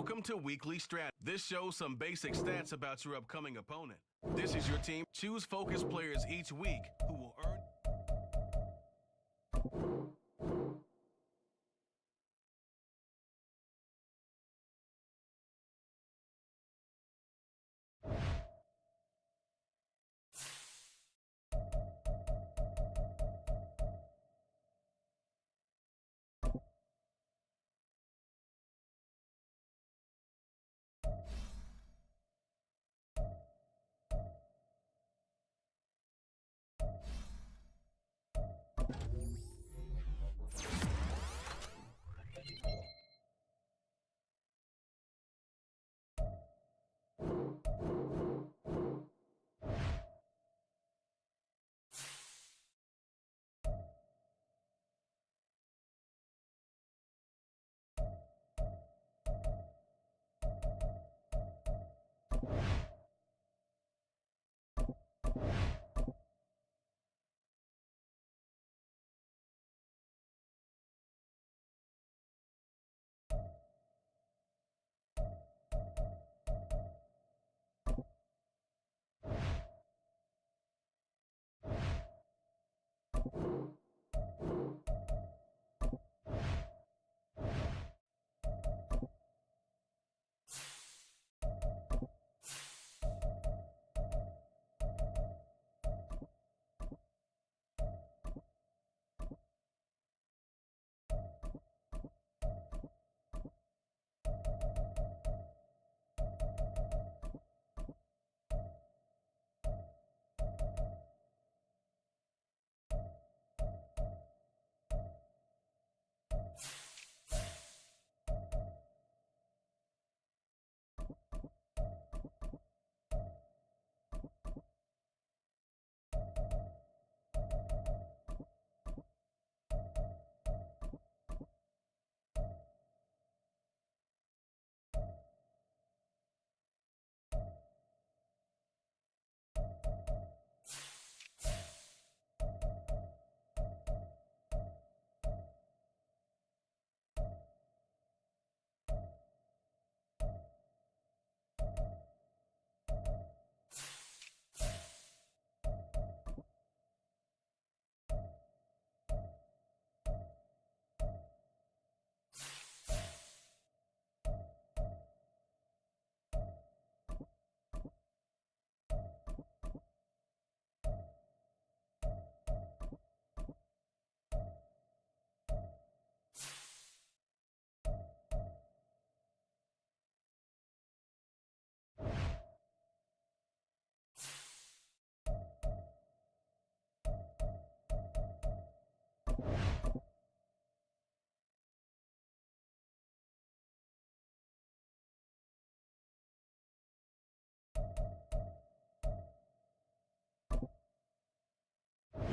Welcome to Weekly Strat. This shows some basic stats about your upcoming opponent. This is your team. Choose focus players each week who will earn.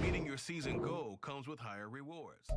Meeting your season goal comes with higher rewards.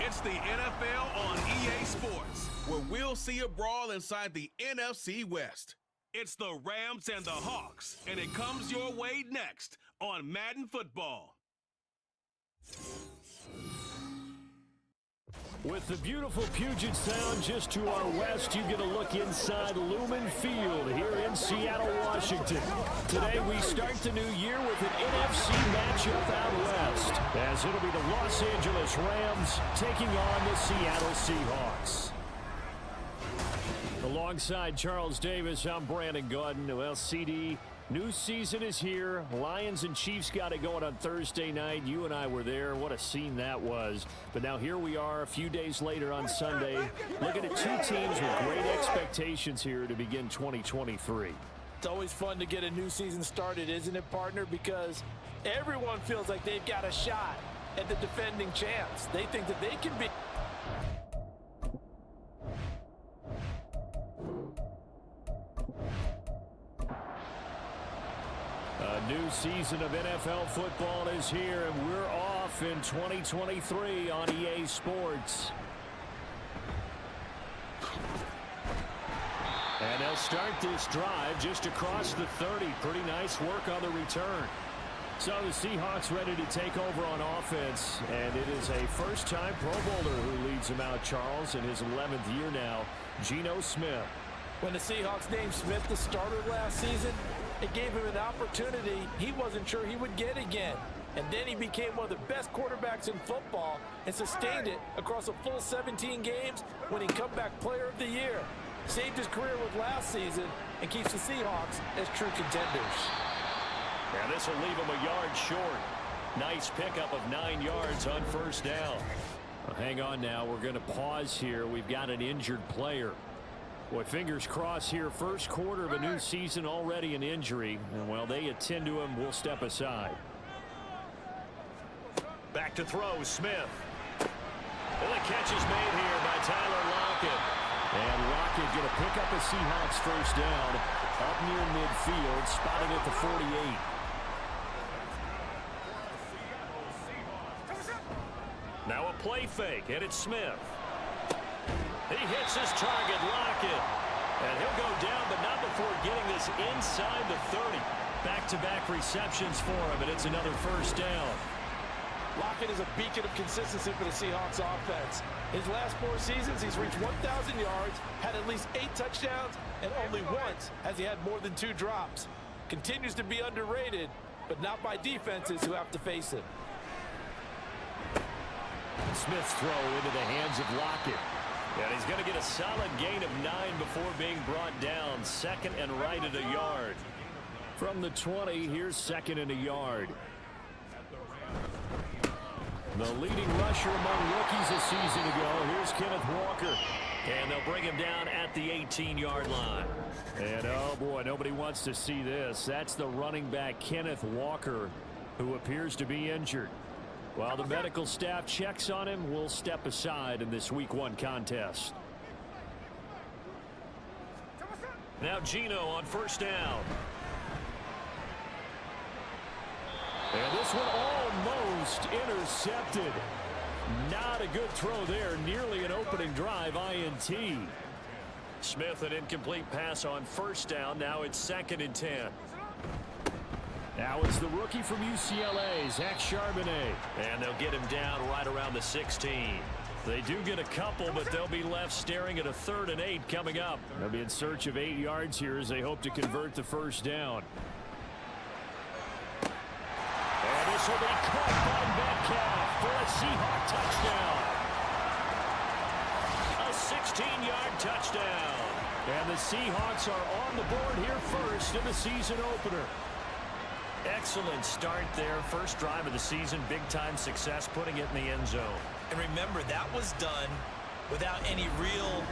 It's the NFL on EA Sports, where we'll see a brawl inside the NFC West. It's the Rams and the Hawks, and it comes your way next on Madden Football. With the beautiful Puget Sound just to our west, you get a look inside Lumen Field here in Seattle, Washington. Today we start the new year with an NFC matchup out west, as it'll be the Los Angeles Rams taking on the Seattle Seahawks. Alongside Charles Davis, I'm Brandon Gaudin. Well, CD, new season is here. Lions and Chiefs got it going on Thursday night. You and I were there. What a scene that was. But now here we are a few days later on Sunday, looking at two teams with great expectations here to begin 2023. It's always fun to get a new season started, isn't it, partner? Because everyone feels like they've got a shot at the defending champs. They think that they can be... A new season of NFL football is here, and we're off in 2023 on EA Sports. And they'll start this drive just across the 30. Pretty nice work on the return. So the Seahawks ready to take over on offense, and it is a first-time Pro Bowler who leads them out, Charles, in his 11th year now, Geno Smith. When the Seahawks named Smith the starter last season, it gave him an opportunity he wasn't sure he would get again. And then he became one of the best quarterbacks in football and sustained it across a full 17 games, winning Comeback Player of the Year. Saved his career with last season and keeps the Seahawks as true contenders. Yeah, this will leave him a yard short. Nice pickup of 9 yards on first down. Well, hang on now. We're going to pause here. We've got an injured player. Boy, fingers crossed here. First quarter of a new season, already an injury. And while they attend to him, we'll step aside. Back to throw, Smith. And the catch is made here by Tyler Lockett. And Lockett going to pick up a Seahawks first down up near midfield, spotted at the 48. Now a play fake, and it's Smith. He hits his target, Lockett. And he'll go down, but not before getting this inside the 30. Back-to-back receptions for him, and it's another first down. Lockett is a beacon of consistency for the Seahawks offense. His last 4 seasons, he's reached 1,000 yards, had at least 8 touchdowns, and only once has he had more than 2 drops. Continues to be underrated, but not by defenses who have to face him. Smith's throw into the hands of Lockett. And he's going to get a solid gain of 9 before being brought down. Second and right at a yard. From the 20, here's second and a yard. The leading rusher among rookies a season ago. Here's Kenneth Walker. And they'll bring him down at the 18-yard line. And, oh, boy, nobody wants to see this. That's the running back, Kenneth Walker, who appears to be injured. While the medical staff checks on him, we'll step aside in this Week 1 contest. Now Geno on first down. And this one almost intercepted. Not a good throw there. Nearly an opening drive INT. Smith, an incomplete pass on first down. Now it's 2nd and 10. Now it's the rookie from UCLA, Zach Charbonnet. And they'll get him down right around the 16. They do get a couple, but they'll be left staring at a 3rd and 8 coming up. They'll be in search of 8 yards here as they hope to convert the first down. And this will be caught by Metcalf for a Seahawk touchdown. A 16-yard touchdown. And the Seahawks are on the board here first in the season opener. Excellent start there. First drive of the season. Big-time success putting it in the end zone. And remember, that was done without any real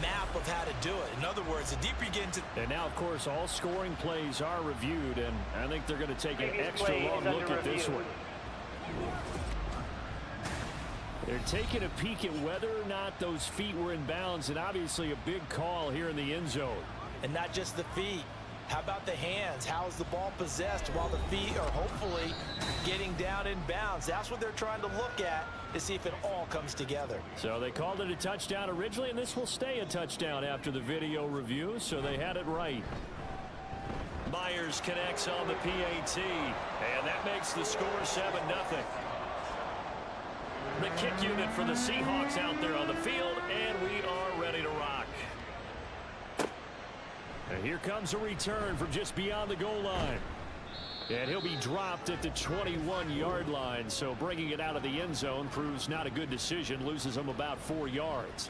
map of how to do it. In other words, the deeper you get into... And now, of course, all scoring plays are reviewed, and I think they're going to take an extra long look at this one. They're taking a peek at whether or not those feet were in bounds, and obviously a big call here in the end zone. And not just the feet. How about the hands? How is the ball possessed while the feet are hopefully getting down in bounds? That's what they're trying to look at to see if it all comes together. So they called it a touchdown originally, and this will stay a touchdown after the video review, so they had it right. Myers connects on the PAT, and that makes the score 7-0. The kick unit for the Seahawks out there on the field, and we are ready to rock. And here comes a return from just beyond the goal line. And he'll be dropped at the 21-yard line, so bringing it out of the end zone proves not a good decision, loses him about 4 yards.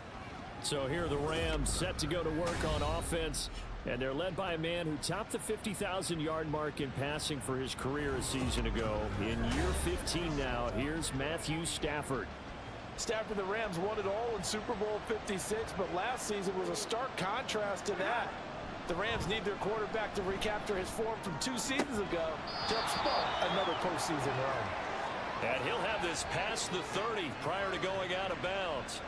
So here are the Rams set to go to work on offense, and they're led by a man who topped the 50,000-yard mark in passing for his career a season ago. In year 15 now, here's Matthew Stafford. Stafford, the Rams won it all in Super Bowl 56, but last season was a stark contrast to that. The Rams need their quarterback to recapture his form from 2 seasons ago to upstart another postseason run. And he'll have this past the 30 prior to going out of bounds.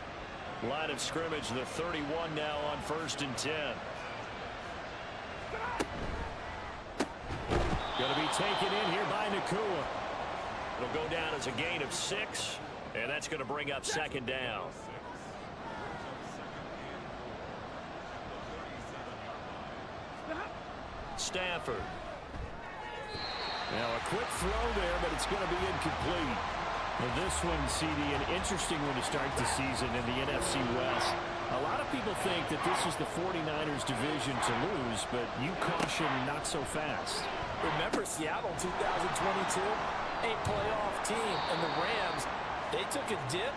Line of scrimmage, the 31 now on 1st and 10. Going to be taken in here by Nakua. It'll go down as a gain of 6, and that's going to bring up 2nd down. Stafford. Now a quick throw there, but it's going to be incomplete. Well, this one, CD, an interesting one to start the season in the NFC West. A lot of people think that this is the 49ers division to lose, but you caution not so fast. Remember Seattle 2022? A playoff team, and the Rams, they took a dip,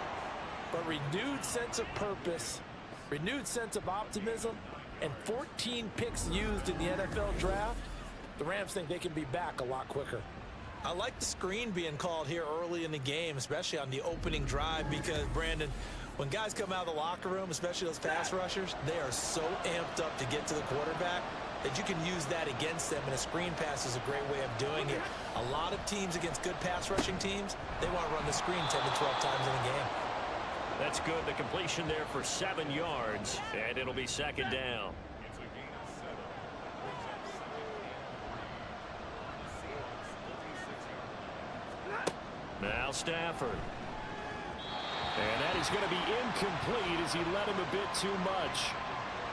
but renewed sense of purpose, renewed sense of optimism, and 14 picks used in the NFL draft. The Rams think they can be back a lot quicker. I like the screen being called here early in the game, especially on the opening drive, because, Brandon, when guys come out of the locker room, especially those pass rushers, they are so amped up to get to the quarterback that you can use that against them, and a screen pass is a great way of doing it. A lot of teams against good pass rushing teams, they want to run the screen 10 to 12 times in a game. That's good. The completion there for 7 yards, and it'll be 2nd down. Now Stafford. And that is going to be incomplete as he led him a bit too much.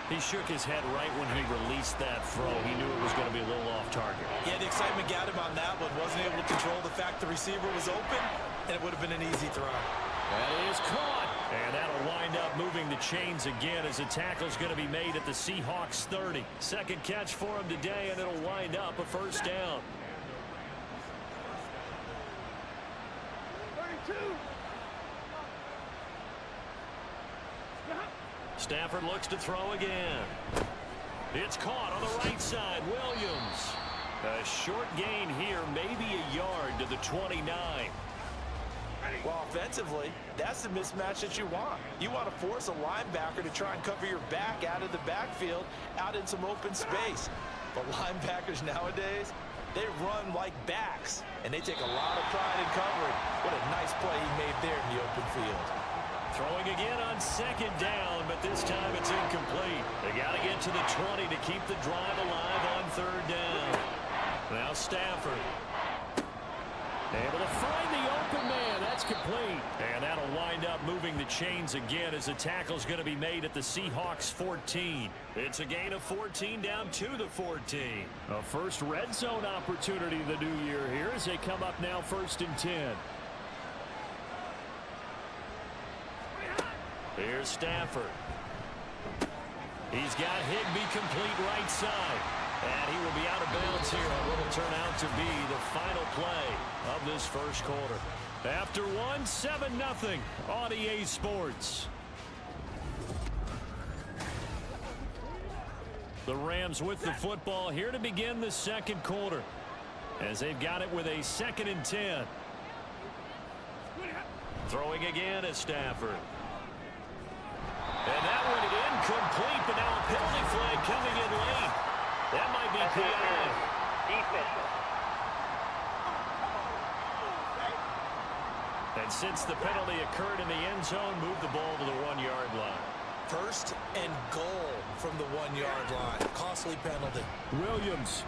He shook his head right when he released that throw. He knew it was going to be a little off target. Yeah, the excitement got him on that one. Wasn't able to control the fact the receiver was open, and it would have been an easy throw. That is caught. And that'll wind up moving the chains again as a tackle's going to be made at the Seahawks 30. 2nd catch for him today, and it'll wind up a 1st down. Stafford looks to throw again. It's caught on the right side. Williams. A short gain here, maybe a yard to the 29. Well, offensively, that's the mismatch that you want. You want to force a linebacker to try and cover your back out of the backfield, out in some open space. But linebackers nowadays, they run like backs, and they take a lot of pride in covering. What a nice play he made there in the open field. Throwing again on 2nd down, but this time it's incomplete. They got to get to the 20 to keep the drive alive on 3rd down. Now Stafford. Able to find the open man. That's complete. And that'll wind up moving the chains again as the tackle's going to be made at the Seahawks 14. It's a gain of 14 down to the 14. A first red zone opportunity the new year here as they come up now 1st and 10. Here's Stafford. He's got Higbee complete right side. And he will be out of bounds here on what will turn out to be the final play of this 1st quarter. After 7-0 on EA Sports. The Rams with the football here to begin the 2nd quarter, as they've got it with a 2nd and 10. Throwing again is Stafford. And that one incomplete, but now a penalty flag coming in late. That might be PI. And since the penalty occurred in the end zone, move the ball to the 1-yard line. First and goal from the 1-yard line. Costly penalty. Williams.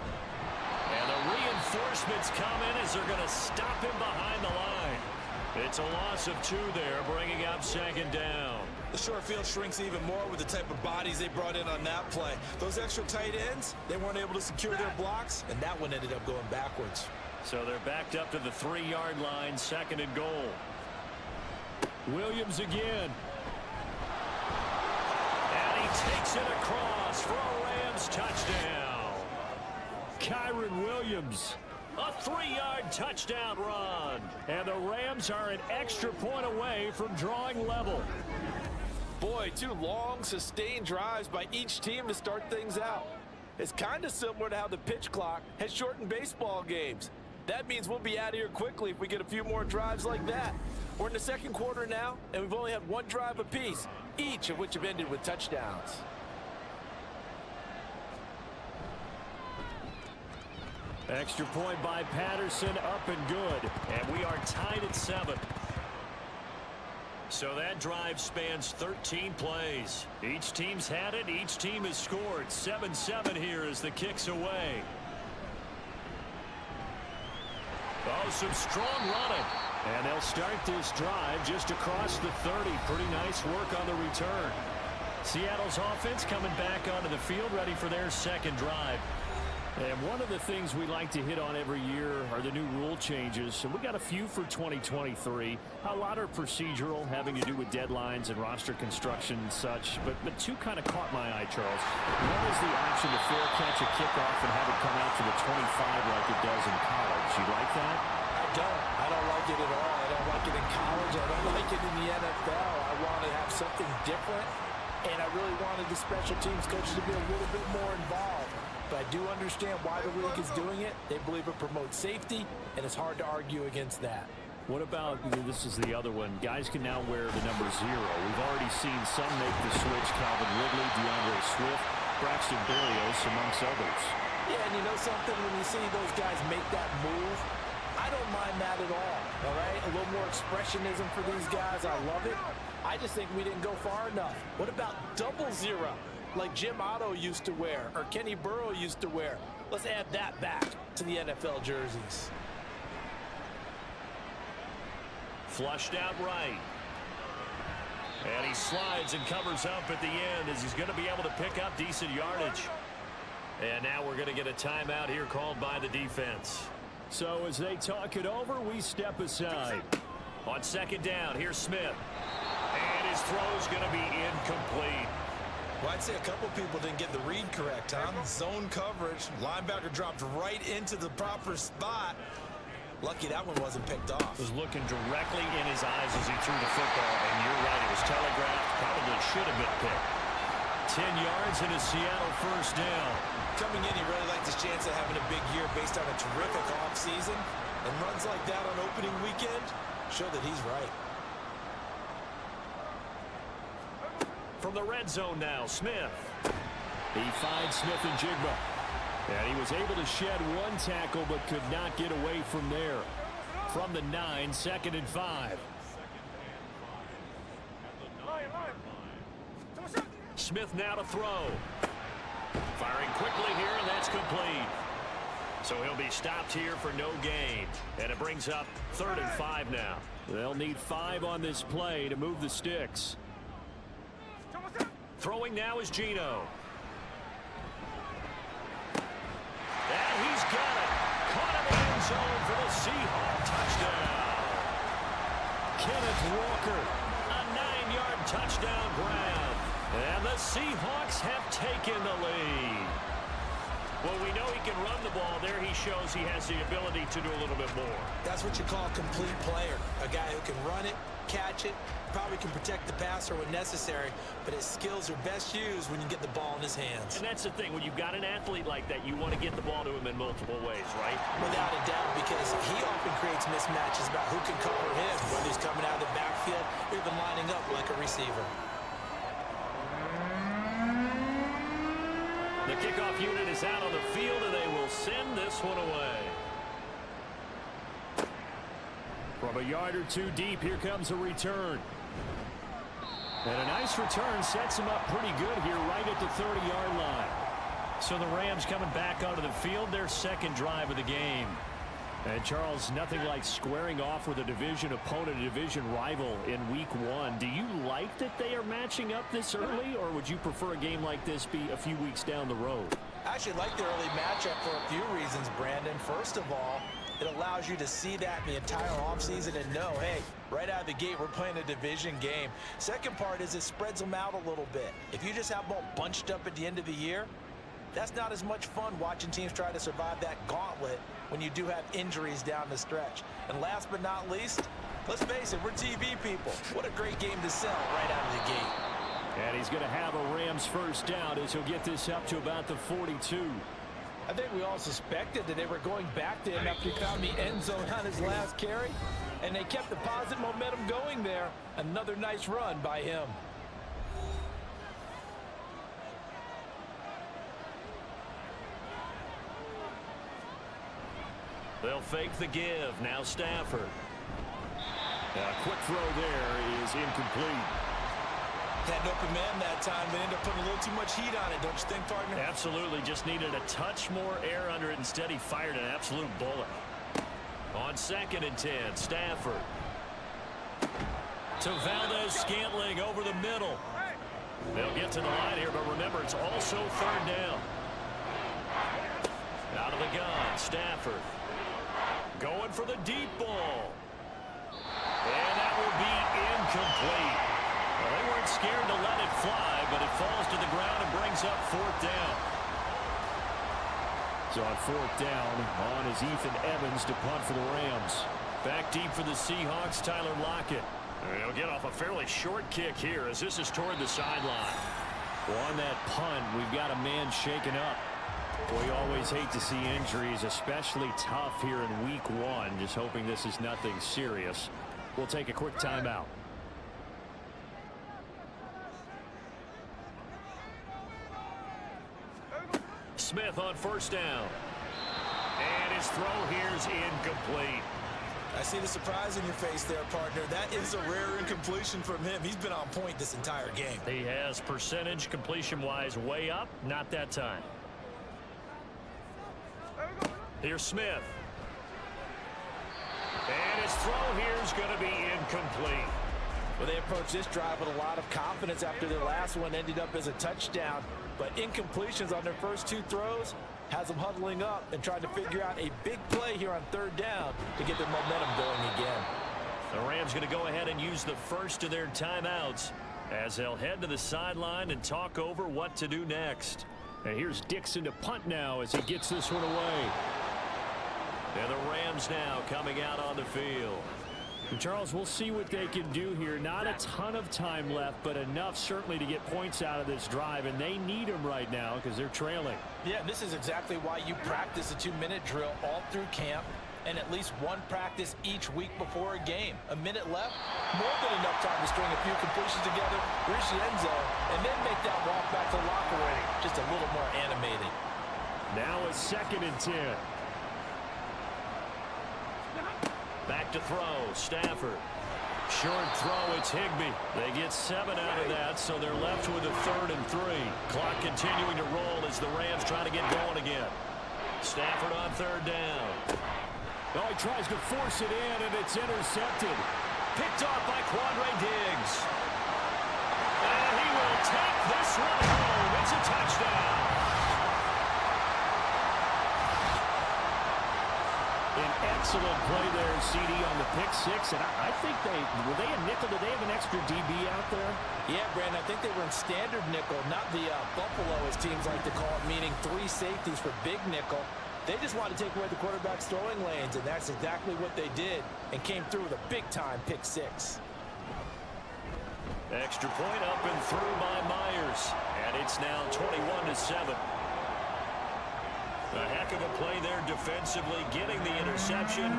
And the reinforcements come in as they're going to stop him behind the line. It's a loss of 2 there, bringing up second down. The short field shrinks even more with the type of bodies they brought in on that play. Those extra tight ends, they weren't able to secure their blocks, and that one ended up going backwards. So they're backed up to the 3-yard line, second and goal. Williams again. And he takes it across for a Rams touchdown. Kyron Williams. A 3-yard touchdown run. And the Rams are an extra point away from drawing level. Boy, 2 long, sustained drives by each team to start things out. It's kind of similar to how the pitch clock has shortened baseball games. That means we'll be out of here quickly if we get a few more drives like that. We're in the second quarter now, and we've only had 1 drive apiece, each of which have ended with touchdowns. Extra point by Patterson, up and good. And we are tied at 7. So that drive spans 13 plays. Each team's had it. Each team has scored. 7-7 here as the kick's away. Oh, some strong running. And they'll start this drive just across the 30. Pretty nice work on the return. Seattle's offense coming back onto the field, ready for their second drive. And one of the things we like to hit on every year are the new rule changes. And we got a few for 2023. A lot are procedural, having to do with deadlines and roster construction and such. But 2 kind of caught my eye, Charles. One is the option to fair catch a kickoff and have it come out to the 25 like it does in college. You like that? I don't like it at all. I don't like it in college. I don't like it in the NFL. I want to have something different. And I really wanted the special teams coaches to be a little bit more involved. But I do understand why the league is doing it. They believe it promotes safety, and it's hard to argue against that. What about, this is the other one, guys can now wear the number 0. We've already seen some make the switch. Calvin Ridley, DeAndre Swift, Braxton Berrios, amongst others. Yeah, and you know something? When you see those guys make that move, I don't mind that at all right? A little more expressionism for these guys. I love it. I just think we didn't go far enough. What about double 0? Like Jim Otto used to wear, or Kenny Burrow used to wear. Let's add that back to the NFL jerseys. Flushed out right. And he slides and covers up at the end as he's going to be able to pick up decent yardage. And now we're going to get a timeout here called by the defense. So as they talk it over, we step aside. On second down, here's Smith. And his throw's going to be incomplete. Well, I'd say a couple people didn't get the read correct, huh? Zone coverage. Linebacker dropped right into the proper spot. Lucky that one wasn't picked off. Was looking directly in his eyes as he threw the football. And you're right, it was telegraphed. Probably should have been picked. 10 yards and a Seattle first down. Coming in, he really liked his chance of having a big year based on a terrific offseason. And runs like that on opening weekend show that he's right. From the red zone now, Smith. He finds Smith and Jigba. And he was able to shed 1 tackle but could not get away from there. From the 9, 2nd and 5. Smith now to throw. Firing quickly here, and that's complete. So he'll be stopped here for no gain. And it brings up 3rd and 5 now. They'll need 5 on this play to move the sticks. Throwing now is Geno. And he's got it. Caught in the end zone for the Seahawks touchdown. Kenneth Walker, a 9-yard touchdown grab. And the Seahawks have taken the lead. Well, we know he can run the ball. There he shows he has the ability to do a little bit more. That's what you call a complete player. A guy who can run it, catch it, probably can protect the passer when necessary, but his skills are best used when you get the ball in his hands. And that's the thing. When you've got an athlete like that, you want to get the ball to him in multiple ways, right? Without a doubt, because he often creates mismatches about who can cover him, whether he's coming out of the backfield or even lining up like a receiver. The kickoff unit is out on the field, and they will send this one away. From a yard or 2 deep, here comes a return. And a nice return sets him up pretty good here right at the 30-yard line. So the Rams coming back onto the field, their second drive of the game. And Charles, nothing like squaring off with a division opponent, a division rival in week one. Do you like that they are matching up this early, or would you prefer a game like this be a few weeks down the road? I actually like the early matchup for a few reasons, Brandon. First of all, it allows you to see that the entire offseason and know, hey, right out of the gate, we're playing a division game. Second part is it spreads them out a little bit. If you just have them all bunched up at the end of the year, that's not as much fun watching teams try to survive that gauntlet when you do have injuries down the stretch. And last but not least, let's face it, we're TV people. What a great game to sell right out of the gate. And he's going to have a Rams first down as he'll get this up to about the 42. I think we all suspected that they were going back to him after he found the end zone on his last carry. And they kept the positive momentum going there. Another nice run by him. They'll fake the give. Now Stafford. A quick throw there is incomplete. Had an open man that time. They ended up putting a little too much heat on it, don't you think, partner? Absolutely. Just needed a touch more air under it. Instead, he fired an absolute bullet. On 2nd and 10, Stafford. To Valdez-Scantling over the middle. They'll get to the line here, but remember, it's also 3rd down. Out of the gun, Stafford. Going for the deep ball. And that will be incomplete. Well, they weren't scared to let it fly, but it falls to the ground and brings up 4th down. So on 4th down, on is Ethan Evans to punt for the Rams. Back deep for the Seahawks, Tyler Lockett. He'll get off a fairly short kick here as this is toward the sideline. Well, on that punt, we've got a man shaken up. We always hate to see injuries, especially tough here in week one. Just hoping this is nothing serious. We'll take a quick timeout. Smith on 1st down. And his throw here is incomplete. I see the surprise in your face there, partner. That is a rare incompletion from him. He's been on point this entire game. He has percentage completion-wise way up. Not that time. Here's Smith. And his throw here is going to be incomplete. Well, they approached this drive with a lot of confidence after their last one ended up as a touchdown. But incompletions on their first 2 throws has them huddling up and trying to figure out a big play here on 3rd down to get their momentum going again. The Rams going to go ahead and use the first of their timeouts as they'll head to the sideline and talk over what to do next. And here's Dixon to punt now as he gets this one away. And the Rams now coming out on the field. And Charles, we'll see what they can do here. Not a ton of time left, but enough certainly to get points out of this drive, and they need them right now because they're trailing. Yeah, this is exactly why you practice a 2-minute drill all through camp and at least one practice each week before a game. A minute left, more than enough time to string a few completions together, reach the end zone, and then make that walk back to the locker room just a little more animated. Now a 2nd and 10. Back to throw, Stafford. Short throw, it's Higbee. They get 7 out of that, so they're left with a 3rd and 3. Clock continuing to roll as the Rams try to get going again. Stafford on 3rd down. Oh, he tries to force it in, and it's intercepted. Picked off by Quandre Diggs. And he will take this one home. It's a touchdown. An excellent play there, CD, on the pick 6. And I think were they a nickel? Did they have an extra DB out there? Yeah, Brandon, I think they were in standard nickel, not the Buffalo, as teams like to call it, meaning 3 safeties for big nickel. They just wanted to take away the quarterback's throwing lanes, and that's exactly what they did, and came through with a big-time pick 6. Extra point up and through by Myers, and it's now 21-7. A heck of a play there defensively, getting the interception,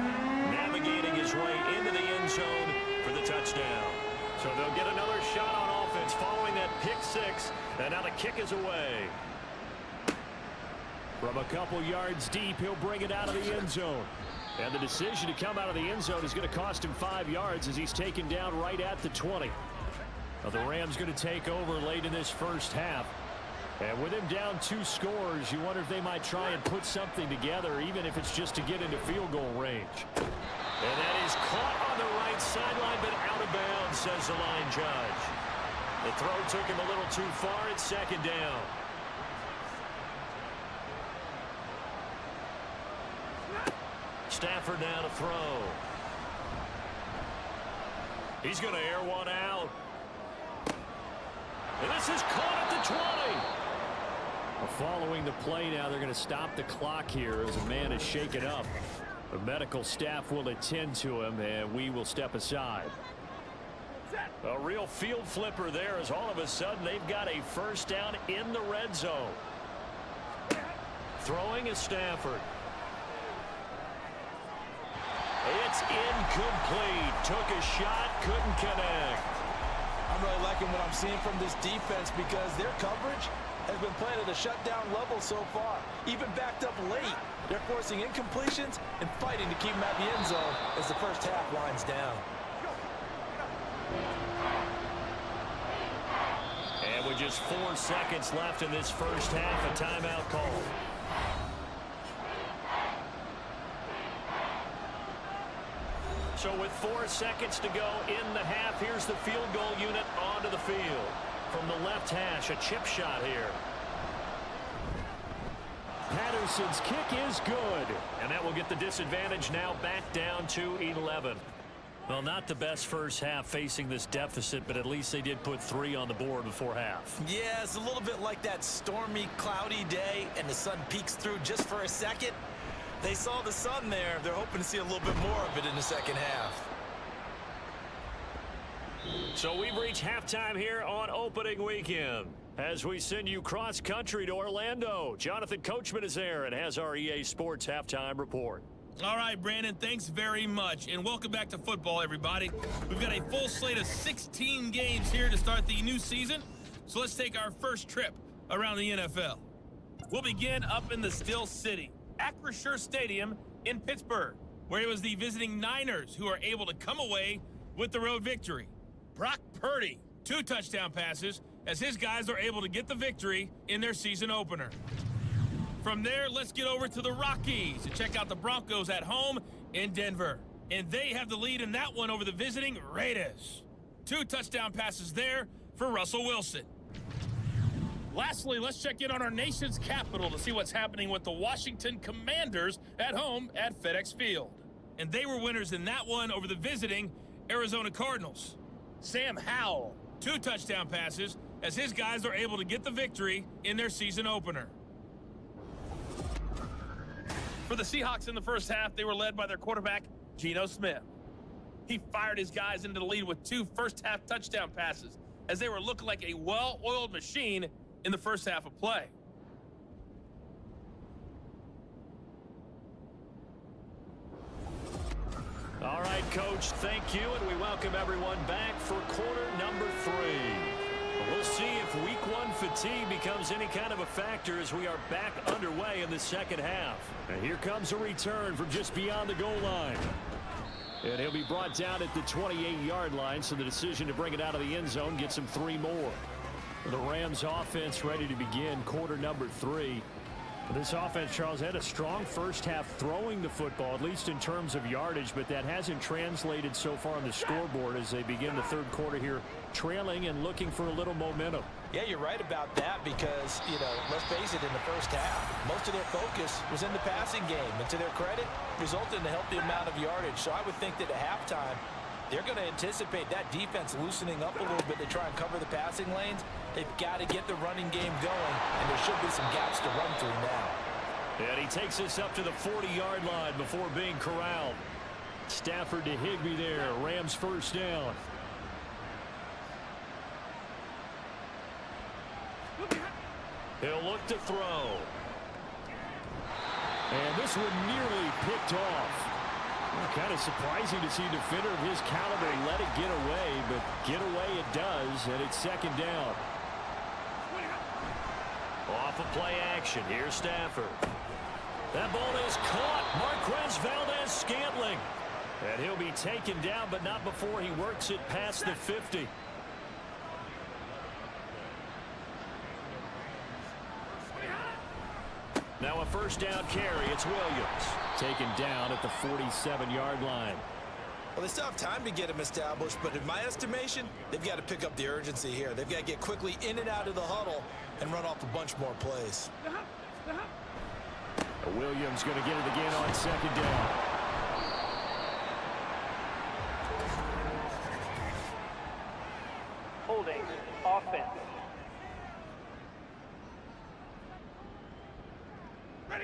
navigating his way into the end zone for the touchdown. So they'll get another shot on offense following that pick 6, and now the kick is away. From a couple yards deep, he'll bring it out of the end zone. And the decision to come out of the end zone is going to cost him 5 yards as he's taken down right at the 20. Well, the Rams going to take over late in this first half. And with him down 2 scores, you wonder if they might try and put something together, even if it's just to get into field goal range. And that is caught on the right sideline, but out of bounds, says the line judge. The throw took him a little too far. It's second down. Stafford now to throw. He's going to air one out. And this is caught at the 20. Well, following the play now, they're going to stop the clock here as a man is shaken up. The medical staff will attend to him, and we will step aside. A real field flipper there as all of a sudden they've got a first down in the red zone. Throwing is Stafford. It's incomplete. Took a shot, couldn't connect. I'm really liking what I'm seeing from this defense because their coverage has been playing at a shutdown level so far. Even backed up late, they're forcing incompletions and fighting to keep them at the end zone as the first half winds down. And with just 4 seconds left in this first half, a timeout call. So with 4 seconds to go in the half, here's the field goal unit onto the field. From the left hash, a chip shot here. Patterson's kick is good. And that will get the disadvantage now back down to 11. Well, not the best first half facing this deficit, but at least they did put 3 on the board before half. Yeah, it's a little bit like that stormy, cloudy day, and the sun peeks through just for a second. They saw the sun there. They're hoping to see a little bit more of it in the second half. So we've reached halftime here on opening weekend. As we send you cross-country to Orlando, Jonathan Coachman is there and has our EA Sports halftime report. All right, Brandon, thanks very much, and welcome back to football, everybody. We've got a full slate of 16 games here to start the new season, so let's take our first trip around the NFL. We'll begin up in the Steel City, Acrisure Stadium in Pittsburgh, where it was the visiting Niners who are able to come away with the road victory. Brock Purdy, 2 touchdown passes, as his guys are able to get the victory in their season opener. From there, let's get over to the Rockies to check out the Broncos at home in Denver. And they have the lead in that one over the visiting Raiders. 2 touchdown passes there for Russell Wilson. Lastly, let's check in on our nation's capital to see what's happening with the Washington Commanders at home at FedEx Field. And they were winners in that one over the visiting Arizona Cardinals. Sam Howell, 2 touchdown passes, as his guys are able to get the victory in their season opener. For the Seahawks in the first half, they were led by their quarterback, Geno Smith. He fired his guys into the lead with 2 first-half touchdown passes, as they were looking like a well-oiled machine in the first half of play. All right, Coach, thank you, and we welcome everyone back for quarter number 3. We'll see if week 1 fatigue becomes any kind of a factor as we are back underway in the second half. And here comes a return from just beyond the goal line. And he'll be brought down at the 28-yard line, so the decision to bring it out of the end zone gets him 3 more. The Rams offense ready to begin quarter number 3. This offense, Charles, had a strong first half throwing the football, at least in terms of yardage, but that hasn't translated so far on the scoreboard as they begin the third quarter here, trailing and looking for a little momentum. Yeah, you're right about that because, let's face it, in the first half, most of their focus was in the passing game. And to their credit, resulted in a healthy amount of yardage. So I would think that at halftime, they're going to anticipate that defense loosening up a little bit to try and cover the passing lanes. They've got to get the running game going, and there should be some gaps to run through now. And he takes us up to the 40-yard line before being corralled. Stafford to Higbee there. Rams first down. He'll look to throw. And this one nearly picked off. Well, kind of surprising to see a defender of his caliber let it get away, but get away it does, and it's second down. Off of play action, here's Stafford. That ball is caught. Marquez Valdez-Scantling. And he'll be taken down, but not before he works it past the 50. Now a first down carry. It's Williams. Taken down at the 47-yard line. Well, they still have time to get him established, but in my estimation, they've got to pick up the urgency here. They've got to get quickly in and out of the huddle and run off a bunch more plays. Williams going to get it again on second down. Holding offense.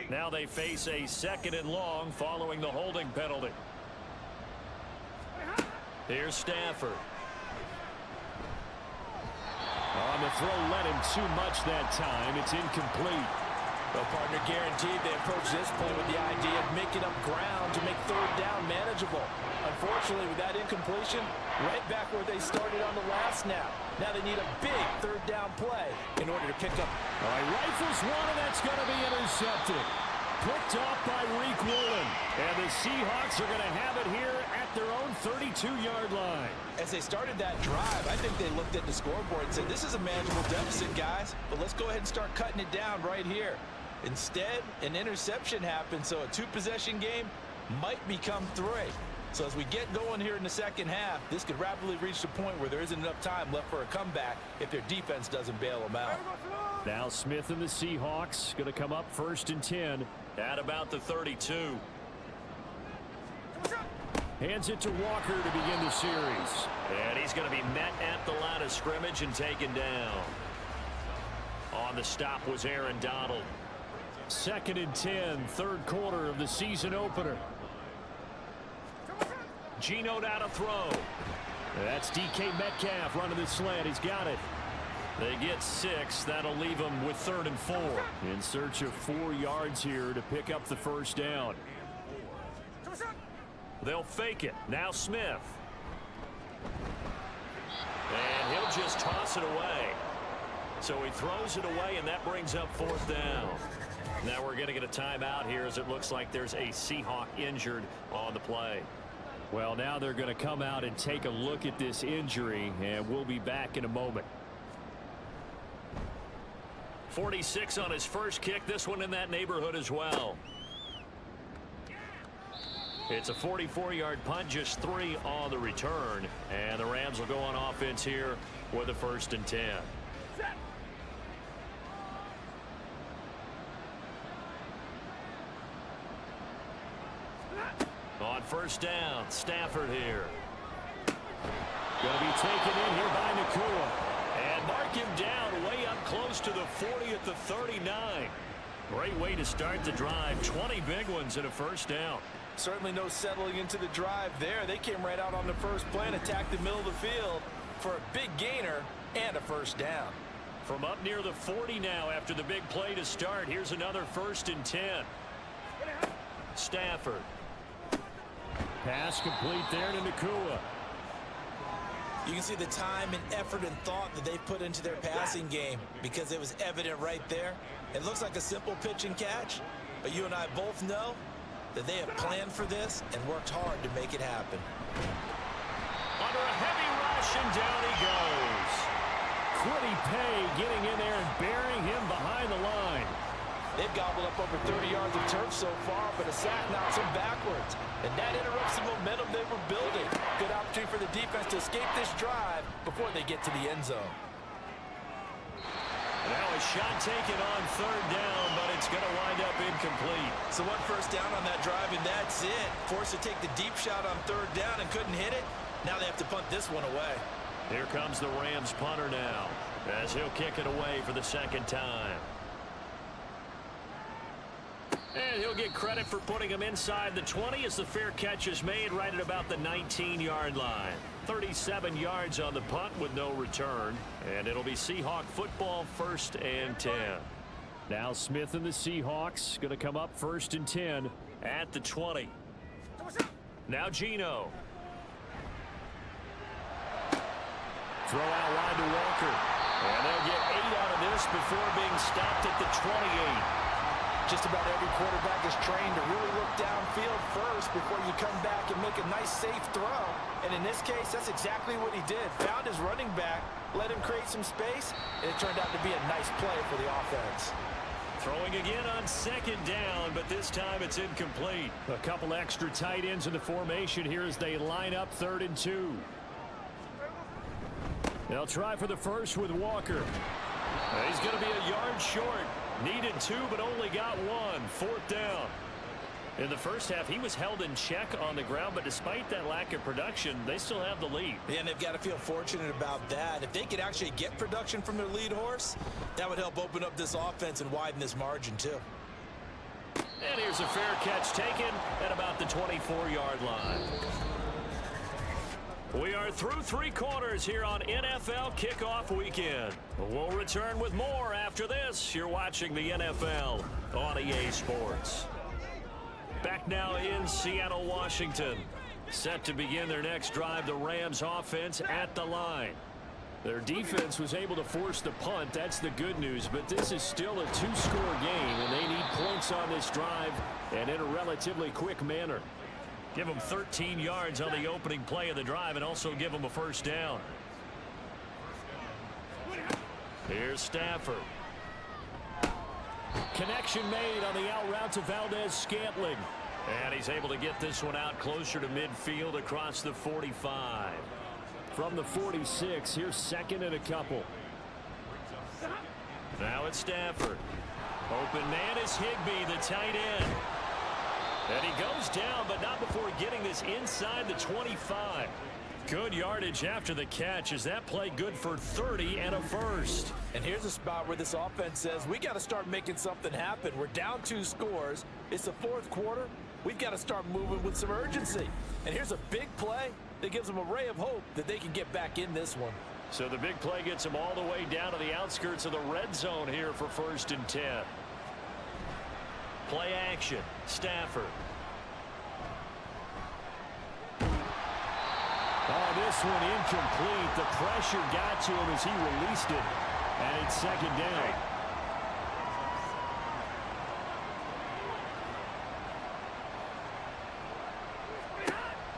Now they face a second and long following the holding penalty. Here's Stafford. On the throw, led him too much that time. It's incomplete. Well, partner, guaranteed they approach this play with the idea of making up ground to make third down manageable. Unfortunately, with that incompletion, right back where they started on the last snap. Now they need a big third down play in order to pick up. All right, rifles one, and that's going to be intercepted. Picked off by Reek Woolen. And the Seahawks are going to have it here at their own 32-yard line. As they started that drive, I think they looked at the scoreboard and said, this is a manageable deficit, guys, but let's go ahead and start cutting it down right here. Instead, an interception happened, so a two-possession game might become three. So as we get going here in the second half, this could rapidly reach the point where there isn't enough time left for a comeback if their defense doesn't bail them out. Now Smith and the Seahawks going to come up first and 10 at about the 32. Hands it to Walker to begin the series. And he's going to be met at the line of scrimmage and taken down. On the stop was Aaron Donald. Second and 10, third quarter of the season opener. Geno down to throw. That's DK Metcalf running the slant. He's got it. They get 6. That'll leave them with 3rd and 4. In search of 4 yards here to pick up the first down. They'll fake it. Now Smith. And he'll just toss it away. So he throws it away, and that brings up 4th down. Now we're going to get a timeout here as it looks like there's a Seahawk injured on the play. Well, now they're going to come out and take a look at this injury, and we'll be back in a moment. 46 on his first kick. This one in that neighborhood as well. It's a 44-yard punt, just 3 on the return. And the Rams will go on offense here with a 1st and 10. On first down, Stafford here. Going to be taken in here by Nakua. And mark him down way up close to the 40 at the 39. Great way to start the drive. 20 big ones and a first down. Certainly no settling into the drive there. They came right out on the first play and attacked the middle of the field for a big gainer and a first down. From up near the 40 now after the big play to start. Here's another 1st and 10. Stafford. Pass complete there to Nakua. You can see the time and effort and thought that they've put into their passing game because it was evident right there. It looks like a simple pitch and catch, but you and I both know that they have planned for this and worked hard to make it happen. Under a heavy rush, and down he goes. Quiddy Pay getting in there and burying him behind the line. They've gobbled up over 30 yards of turf so far, but a sack knocks them backwards. And that interrupts the momentum they were building. Good opportunity for the defense to escape this drive before they get to the end zone. Now a shot taken on 3rd down, but it's going to wind up incomplete. So 1 first down on that drive, and that's it. Forced to take the deep shot on 3rd down and couldn't hit it. Now they have to punt this one away. Here comes the Rams punter now, as he'll kick it away for the 2nd time. And he'll get credit for putting him inside the 20 as the fair catch is made right at about the 19-yard line. 37 yards on the punt with no return. And it'll be Seahawk football, 1st and 10. Now Smith and the Seahawks going to come up 1st and 10 at the 20. Now Geno. Throw out wide to Walker. And they'll get 8 out of this before being stopped at the 28. Just about every quarterback is trained to really look downfield first before you come back and make a nice, safe throw. And in this case, that's exactly what he did. Found his running back, let him create some space, and it turned out to be a nice play for the offense. Throwing again on second down, but this time it's incomplete. A couple extra tight ends in the formation here as they line up 3rd and 2. They'll try for the first with Walker. He's going to be a yard short. Needed 2, but only got 1. 4th down. In the first half, he was held in check on the ground, but despite that lack of production, they still have the lead. Yeah, and they've got to feel fortunate about that. If they could actually get production from their lead horse, that would help open up this offense and widen this margin, too. And here's a fair catch taken at about the 24-yard line. We are through 3 quarters here on NFL Kickoff Weekend. We'll return with more after this. You're watching the NFL on EA Sports. Back now in Seattle, Washington. Set to begin their next drive, the Rams offense at the line. Their defense was able to force the punt. That's the good news, but this is still a 2-score game, and they need points on this drive and in a relatively quick manner. Give them 13 yards on the opening play of the drive and also give them a first down. Here's Stafford. Connection made on the out route to Valdez-Scantling. And he's able to get this one out closer to midfield across the 45. From the 46, here's 2nd and a couple. Now it's Stafford. Open man is Higbee, the tight end. And he goes down, but not before getting this inside the 25. Good yardage after the catch. Is that play good for 30 and a first? And here's a spot where this offense says, we got to start making something happen. We're down 2 scores. It's the 4th quarter. We've got to start moving with some urgency. And here's a big play that gives them a ray of hope that they can get back in this one. So the big play gets them all the way down to the outskirts of the red zone here for 1st and 10. Play action. Stafford. Oh, this one incomplete. The pressure got to him as he released it. And it's 2nd down.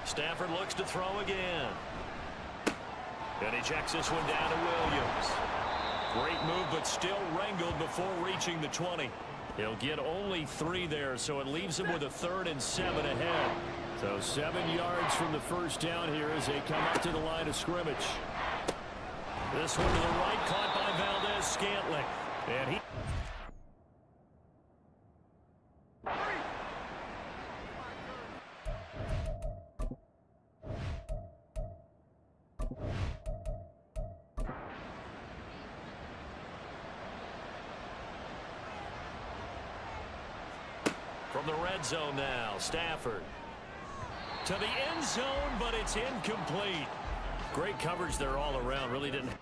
Stafford looks to throw again. And he checks this one down to Williams. Great move, but still wrangled before reaching the 20. He'll get only 3 there, so it leaves him with a 3rd and 7 ahead. So 7 yards from the first down here as they come up to the line of scrimmage. This one to the right, caught by Valdez-Scantling. And he... From the red zone now, Stafford. To the end zone, but it's incomplete. Great coverage there all around. Really didn't...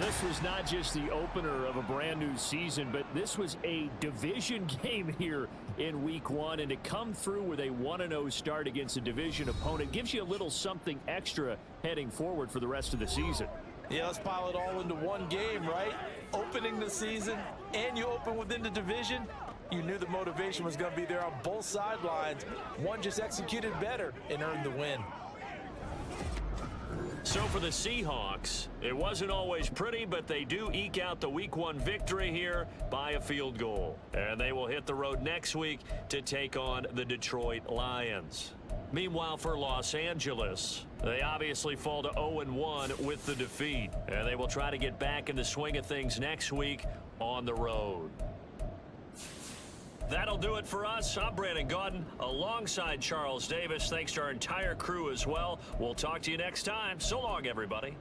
This was not just the opener of a brand new season, but this was a division game here in week 1. And to come through with a 1-0 start against a division opponent gives you a little something extra heading forward for the rest of the season. Yeah, let's pile it all into one game, right? Opening the season, and you open within the division. You knew the motivation was going to be there on both sidelines. One just executed better and earned the win. So for the Seahawks, it wasn't always pretty, but they do eke out the week 1 victory here by a field goal. And they will hit the road next week to take on the Detroit Lions. Meanwhile, for Los Angeles, they obviously fall to 0-1 with the defeat. And they will try to get back in the swing of things next week on the road. That'll do it for us. I'm Brandon Gaudin alongside Charles Davis. Thanks to our entire crew as well. We'll talk to you next time. So long, everybody.